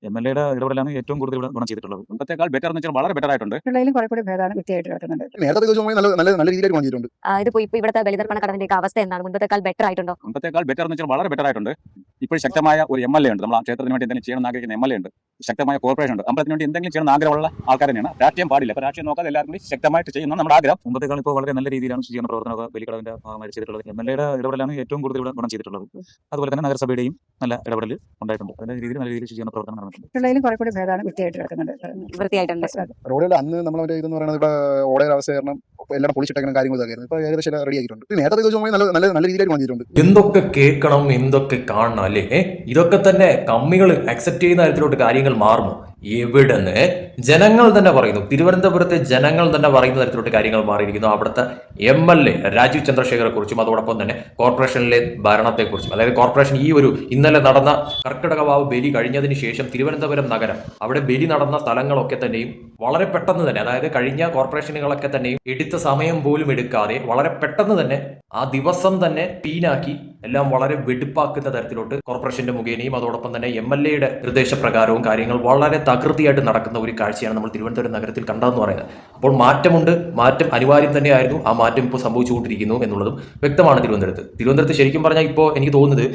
എംഎൽഎയുടെ ഇടപെടലാണ് ഏറ്റവും കൂടുതൽ ഇവിടെ ഗുണം ചെയ്തിട്ടുള്ളത്. മുമ്പത്തേക്കാൾ ബെറ്റർ എന്ന് വെച്ചാൽ വളരെ ബെറ്റർ ആയിട്ടുണ്ട്. പിള്ളേരും കുറെ കൂടി ഭേദമാണ് വൃത്തിയായിട്ട് കിടക്കുന്നുണ്ട്. നേരത്തെ ദിവസമായി നല്ല രീതിയിലായിട്ട് ഗുണം ചെയ്തിട്ടുണ്ട്. ഇതിപ്പോ ഇവിടുത്തെ ബലിതർപ്പണ കടവിന്റെ അവസ്ഥ എന്താണ്? മുൻപത്തേക്കാൾ ബെറ്റർ ആയിട്ടുണ്ടോ? മുമ്പത്തേക്കാൾ ബെറ്റർ എന്ന് വെച്ചാൽ വളരെ ബെറ്റർ ആയിട്ടുണ്ട്. ഇപ്പോൾ ശക്തമായ ഒരു എംഎൽഎ ഉണ്ട്. നമ്മൾ ആ ക്ഷേത്രത്തിന് വേണ്ടി എന്തെങ്കിലും ചെയ്യണമെന്ന് ആഗ്രഹിക്കുന്ന എംഎൽഎ ഉണ്ട്. ശക്തമായ കോർപ്പറേഷൻ ഉണ്ട്. അമ്പലത്തിന് വേണ്ടി എന്തെങ്കിലും ചെയ്യണമെന്ന് ആഗ്രഹമുള്ള ആൾക്കാർ തന്നെയാണ്. രാഷ്ട്രീയം പാടില്ല. അപ്പോൾ രാഷ്ട്രീയം നോക്കാതെ എല്ലാവരും കൂടി ശക്തമായിട്ട് ചെയ്യുന്ന നമ്മുടെ ആഗ്രഹം. മുമ്പത്തേക്കാൾ ഇപ്പോൾ വളരെ നല്ല രീതിയിലാണ് ശുചീകരണ പ്രവർത്തനമൊക്കെ ബലിക്കടവിന്റെ ഭാഗമായി ചെയ്തിട്ടുള്ളത്. എംഎൽഎയുടെ ഇടപെടലാണ് ഏറ്റവും കൂടുതൽ ഇവിടെ ഗുണം ചെയ്തിട്ടുള്ളത്. അതുപോലെ തന്നെ നഗരസഭയുടെയും നല്ല ഇടപെടൽ ഉണ്ടായിട്ടുണ്ട്. അതിന്റെ രീതിയിൽ നല്ല രീതിയിൽ ശുചീകരണ പ്രവർത്തനം നടന്നിട്ടുണ്ട്. പിള്ളേരും കുറെ കൂടി ഭേദമാണ് വൃത്തിയായിട്ട് കിടക്കുന്നുണ്ട്. വൃത്തിയായിട്ടുണ്ട്. റോഡിൽ അന്ന് നമ്മളെ ഇതെന്ന് പറയുന്നത് ഇവിടെ ഓടയുടെ അവസ്ഥ കാരണം എല്ലാം പൊളിച്ചിട്ടേക്കുന്ന കാര്യങ്ങൾ ഇതായിരുന്നു. ഇപ്പോൾ ഏകദേശം റെഡി ആക്കിയിട്ടുണ്ട്. നേരത്തെ ദിവസമായി നല്ല രീതിയിലായിട്ട് ഗുണം ചെയ്തിട്ടുണ്ട്. എന്തൊക്കെ കേൾക്കണം, എന്തൊക്കെ കാണണം അല്ലേ? ഇതൊക്കെ തന്നെ കമ്മികൾ അക്സെപ്റ്റ് ചെയ്യുന്ന തരത്തിലോട്ട് കാര്യങ്ങൾ മാറുന്നു. എവിടെന്ന് ജനങ്ങൾ തന്നെ പറയുന്നു, തിരുവനന്തപുരത്തെ ജനങ്ങൾ തന്നെ പറയുന്ന തരത്തിലോട്ട് കാര്യങ്ങൾ മാറിയിരിക്കുന്നു. അവിടുത്തെ MLA രാജീവ് ചന്ദ്രശേഖരെ കുറിച്ചും അതോടൊപ്പം തന്നെ കോർപ്പറേഷനിലെ ഭരണത്തെക്കുറിച്ചും, അതായത് കോർപ്പറേഷൻ ഈ ഒരു ഇന്നലെ നടന്ന കർക്കിടക വാവ് ബലി കഴിഞ്ഞതിന് ശേഷം തിരുവനന്തപുരം നഗരം അവിടെ ബലി നടന്ന സ്ഥലങ്ങളൊക്കെ തന്നെയും വളരെ പെട്ടെന്ന് തന്നെ, അതായത് കഴിഞ്ഞ കോർപ്പറേഷനുകളൊക്കെ തന്നെയും എടുത്ത സമയം പോലും എടുക്കാതെ വളരെ പെട്ടെന്ന് തന്നെ ആ ദിവസം തന്നെ ക്ലീനാക്കി എല്ലാം വളരെ വെടുപ്പാക്കുന്ന തരത്തിലോട്ട് കോർപ്പറേഷന്റെ മുഖേനയും അതോടൊപ്പം തന്നെ MLAയുടെ നിർദ്ദേശപ്രകാരവും കാര്യങ്ങൾ വളരെ തകൃതിയായിട്ട് നടക്കുന്ന ഒരു കാഴ്ചയാണ് നമ്മൾ തിരുവനന്തപുരം നഗരത്തിൽ കണ്ടതെന്ന് പറയുന്നത്. അപ്പോൾ മാറ്റമുണ്ട്, മാറ്റം അനിവാര്യം തന്നെയായിരുന്നു. ആ മാറ്റം ഇപ്പോൾ സംഭവിച്ചുകൊണ്ടിരിക്കുന്നു എന്നുള്ളതും വ്യക്തമാണ്. തിരുവനന്തപുരത്ത് ശരിക്കും പറഞ്ഞാൽ ഇപ്പോൾ എനിക്ക് തോന്നുന്നത്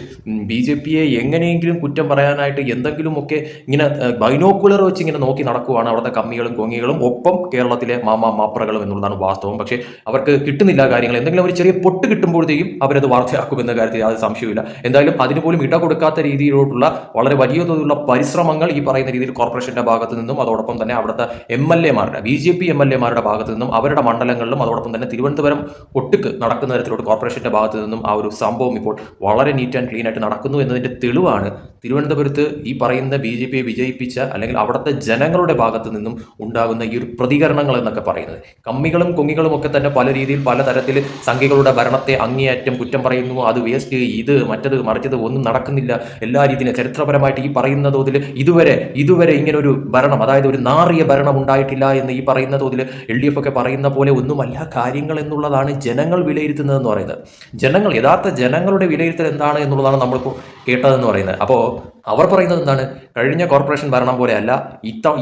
BJPയെ എങ്ങനെയെങ്കിലും കുറ്റം പറയാനായിട്ട് എന്തെങ്കിലുമൊക്കെ ഇങ്ങനെ ബൈനോക്കുലർ വെച്ച് ഇങ്ങനെ നോക്കി നടക്കുവാണ് അവിടുത്തെ കമ്മികളും കൊങ്ങികളും ഒപ്പം കേരളത്തിലെ മാപ്രകളും എന്നുള്ളതാണ് വാസ്തവം. പക്ഷേ അവർക്ക് കിട്ടുന്നില്ല കാര്യങ്ങൾ. എന്തെങ്കിലും ഒരു ചെറിയ പൊട്ട് കിട്ടുമ്പോഴത്തേക്കും അവരത് വാർത്തയാക്കുമെന്ന കാര്യത്തിൽ യാതൊരു സംശയമില്ല. എന്തായാലും അതിന് പോലും ഇട കൊടുക്കാത്ത രീതിയിലോട്ടുള്ള വളരെ വലിയ തോതിലുള്ള പരിശ്രമങ്ങൾ ഈ പറയുന്ന രീതിയിൽ കോർപ്പറേഷന്റെ ഭാഗത്തു നിന്നും അതോടൊപ്പം തന്നെ അവിടുത്തെ MLAമാരുടെ BJP MLAമാരുടെ ഭാഗത്തു നിന്നും അവരുടെ മണ്ഡലങ്ങളിലും അതോടൊപ്പം തന്നെ തിരുവനന്തപുരം ഒട്ടുക്ക് നടക്കുന്ന തരത്തിലോട്ട് കോർപ്പറേഷന്റെ ഭാഗത്തു നിന്നും ആ ഒരു സംഭവം ഇപ്പോൾ വളരെ നീറ്റ് ആൻഡ് ക്ലീൻ ആയിട്ട് നടക്കുന്നു എന്നതിന്റെ തെളിവാണ് തിരുവനന്തപുരത്ത് ഈ പറയുന്ന BJPയെ വിജയിപ്പിച്ച അല്ലെങ്കിൽ അവിടുത്തെ ജനങ്ങളുടെ ഭാഗത്തു നിന്നും ഉണ്ടാകുന്ന ഈ ഒരു പ്രതികരണങ്ങൾ എന്നൊക്കെ പറയുന്നത്. കമ്മികളും കൊങ്ങികളും ഒക്കെ തന്നെ പല രീതിയിൽ പലതരത്തിൽ സംഘികളുടെ ഭരണത്തെ അങ്ങേയറ്റം കുറ്റം പറയുന്നു. അത് വേസ്റ്റ്, ഇത് മറ്റത് മറിച്ചത് ഒന്നും നടക്കുന്നില്ല, എല്ലാ രീതിയിലും ചരിത്രപരമായിട്ട് ഈ പറയുന്ന തോതിൽ ഇതുവരെ ഇങ്ങനെ ഒരു ഭരണം, അതായത് ഒരു നാറിയ ഭരണം ഉണ്ടായിട്ടില്ല എന്ന് ഈ പറയുന്ന തോതിൽ LDF ഒക്കെ പറയുന്ന പോലെ ഒന്നുമല്ല കാര്യങ്ങൾ എന്നുള്ളതാണ് ജനങ്ങൾ വിലയിരുത്തുന്നതെന്ന് പറയുന്നത്. യഥാർത്ഥ ജനങ്ങളുടെ വിലയിരുത്തൽ എന്താണ് എന്നുള്ളതാണ് നമ്മളിപ്പോൾ കേട്ടതെന്ന് പറയുന്നത്. അപ്പോൾ അവർ പറയുന്നത് എന്താണ്? കഴിഞ്ഞ കോർപ്പറേഷൻ ഭരണം പോലെയല്ല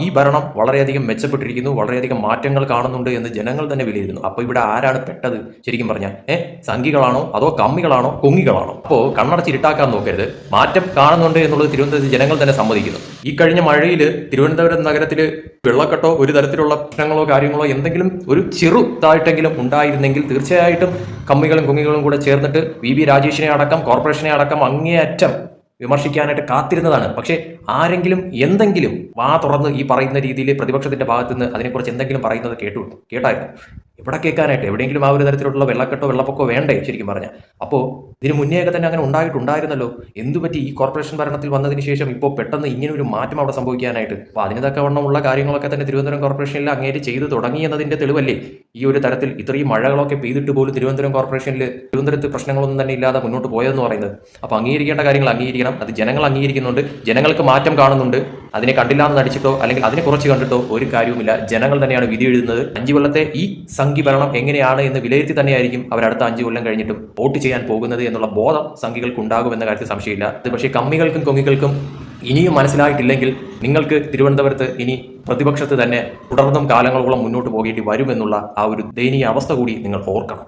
ഈ ഭരണം വളരെയധികം മെച്ചപ്പെട്ടിരിക്കുന്നു, വളരെയധികം മാറ്റങ്ങൾ കാണുന്നുണ്ട് എന്ന് ജനങ്ങൾ തന്നെ വിലയിരുത്തുന്നു. അപ്പോൾ ഇവിടെ ആരാണ് പെട്ടത് ശരിക്കും പറഞ്ഞാൽ? സംഘികളാണോ അതോ കമ്മികളാണോ കൊങ്ങികളാണോ? അപ്പോൾ കണ്ണടച്ചിരുട്ടാക്കാൻ നോക്കരുത്. മാറ്റം കാണുന്നുണ്ട് എന്നുള്ളത് തിരുവനന്തപുരത്ത് ജനങ്ങൾ തന്നെ സമ്മതിക്കുന്നു. ഈ കഴിഞ്ഞ മഴയിൽ തിരുവനന്തപുരം നഗരത്തിൽ വെള്ളക്കെട്ടോ ഒരു തരത്തിലുള്ള പ്രശ്നങ്ങളോ കാര്യങ്ങളോ എന്തെങ്കിലും ഒരു ചെറുതായിട്ടെങ്കിലും ഉണ്ടായിരുന്നെങ്കിൽ തീർച്ചയായിട്ടും കമ്മികളും കൊങ്ങികളും കൂടെ ചേർന്നിട്ട് VV രാജേഷിനെ അടക്കം കോർപ്പറേഷനെ അടക്കം അങ്ങേയറ്റം വിമർശിക്കാനായിട്ട് കാത്തിരുന്നതാണ്. പക്ഷേ ആരെങ്കിലും എന്തെങ്കിലും വാ തുറന്ന് ഈ പറയുന്ന രീതിയിൽ പ്രതിപക്ഷത്തിന്റെ ഭാഗത്തു നിന്ന് അതിനെക്കുറിച്ച് എന്തെങ്കിലും പറയുന്നത് കേട്ടായിരുന്നു? എവിടെ കേൾക്കാനായിട്ട്? എവിടെയെങ്കിലും ആ ഒരു തരത്തിലുള്ള വെള്ളക്കെട്ടോ വെള്ളപ്പൊക്കോ വേണ്ടേ ശരിക്കും പറഞ്ഞാൽ? അപ്പോൾ ഇതിന് മുന്നേയൊക്കെ തന്നെ അങ്ങനെ ഉണ്ടായിരുന്നല്ലോ. എന്തുപറ്റി ഈ കോർപ്പറേഷൻ ഭരണത്തിൽ വന്നതിന് ശേഷം ഇപ്പോൾ പെട്ടെന്ന് ഇങ്ങനെ ഒരു മാറ്റം അവിടെ സംഭവിക്കാനായിട്ട്? അപ്പോൾ അതിന് തക്കവണ്ണമുള്ള കാര്യങ്ങളൊക്കെ തന്നെ തിരുവനന്തപുരം കോർപ്പറേഷനിൽ അങ്ങേറ്റ് ചെയ്ത് തുടങ്ങി എന്നതിന്റെ തെളിവല്ലേ ഈ ഒരു തരത്തിൽ ഇത്രയും മഴകളൊക്കെ പെയ്തിട്ട് പോലും തിരുവനന്തപുരത്ത് പ്രശ്നങ്ങളൊന്നും തന്നെ ഇല്ലാതെ മുന്നോട്ട് പോയതെന്ന് പറയുന്നത്. അപ്പോൾ അംഗീകരിക്കേണ്ട കാര്യങ്ങൾ അംഗീകരിക്കണം. അത് ജനങ്ങൾ അംഗീകരിക്കുന്നുണ്ട്. ജനങ്ങൾക്ക് മാറ്റം കാണുന്നുണ്ട്. അതിനെ കണ്ടില്ലാന്ന് നടിച്ചിട്ടോ അല്ലെങ്കിൽ അതിനെ കുറച്ച് കണ്ടിട്ടോ ഒരു കാര്യവുമില്ല. ജനങ്ങൾ തന്നെയാണ് വിധി എഴുതുന്നത്. 5 കൊല്ലത്തെ ഈ സംഘി ഭരണം എങ്ങനെയാണ് എന്ന് വിലയിരുത്തി തന്നെയായിരിക്കും അവർ അടുത്ത 5 കൊല്ലം കഴിഞ്ഞിട്ടും വോട്ട് ചെയ്യാൻ പോകുന്നത് എന്നുള്ള ബോധം സംഘികൾക്ക് ഉണ്ടാകുമെന്ന കാര്യത്തിൽ സംശയമില്ല. അത് പക്ഷേ കമ്മികൾക്കും കൊങ്ങികൾക്കും ഇനിയും മനസ്സിലായിട്ടില്ലെങ്കിൽ നിങ്ങൾക്ക് തിരുവനന്തപുരത്ത് ഇനി പ്രതിപക്ഷത്ത് തന്നെ തുടർന്നും കാലങ്ങളോളം മുന്നോട്ട് പോകേണ്ടി വരുമെന്നുള്ള ആ ഒരു ദയനീയ അവസ്ഥ കൂടി നിങ്ങൾ ഓർക്കണം.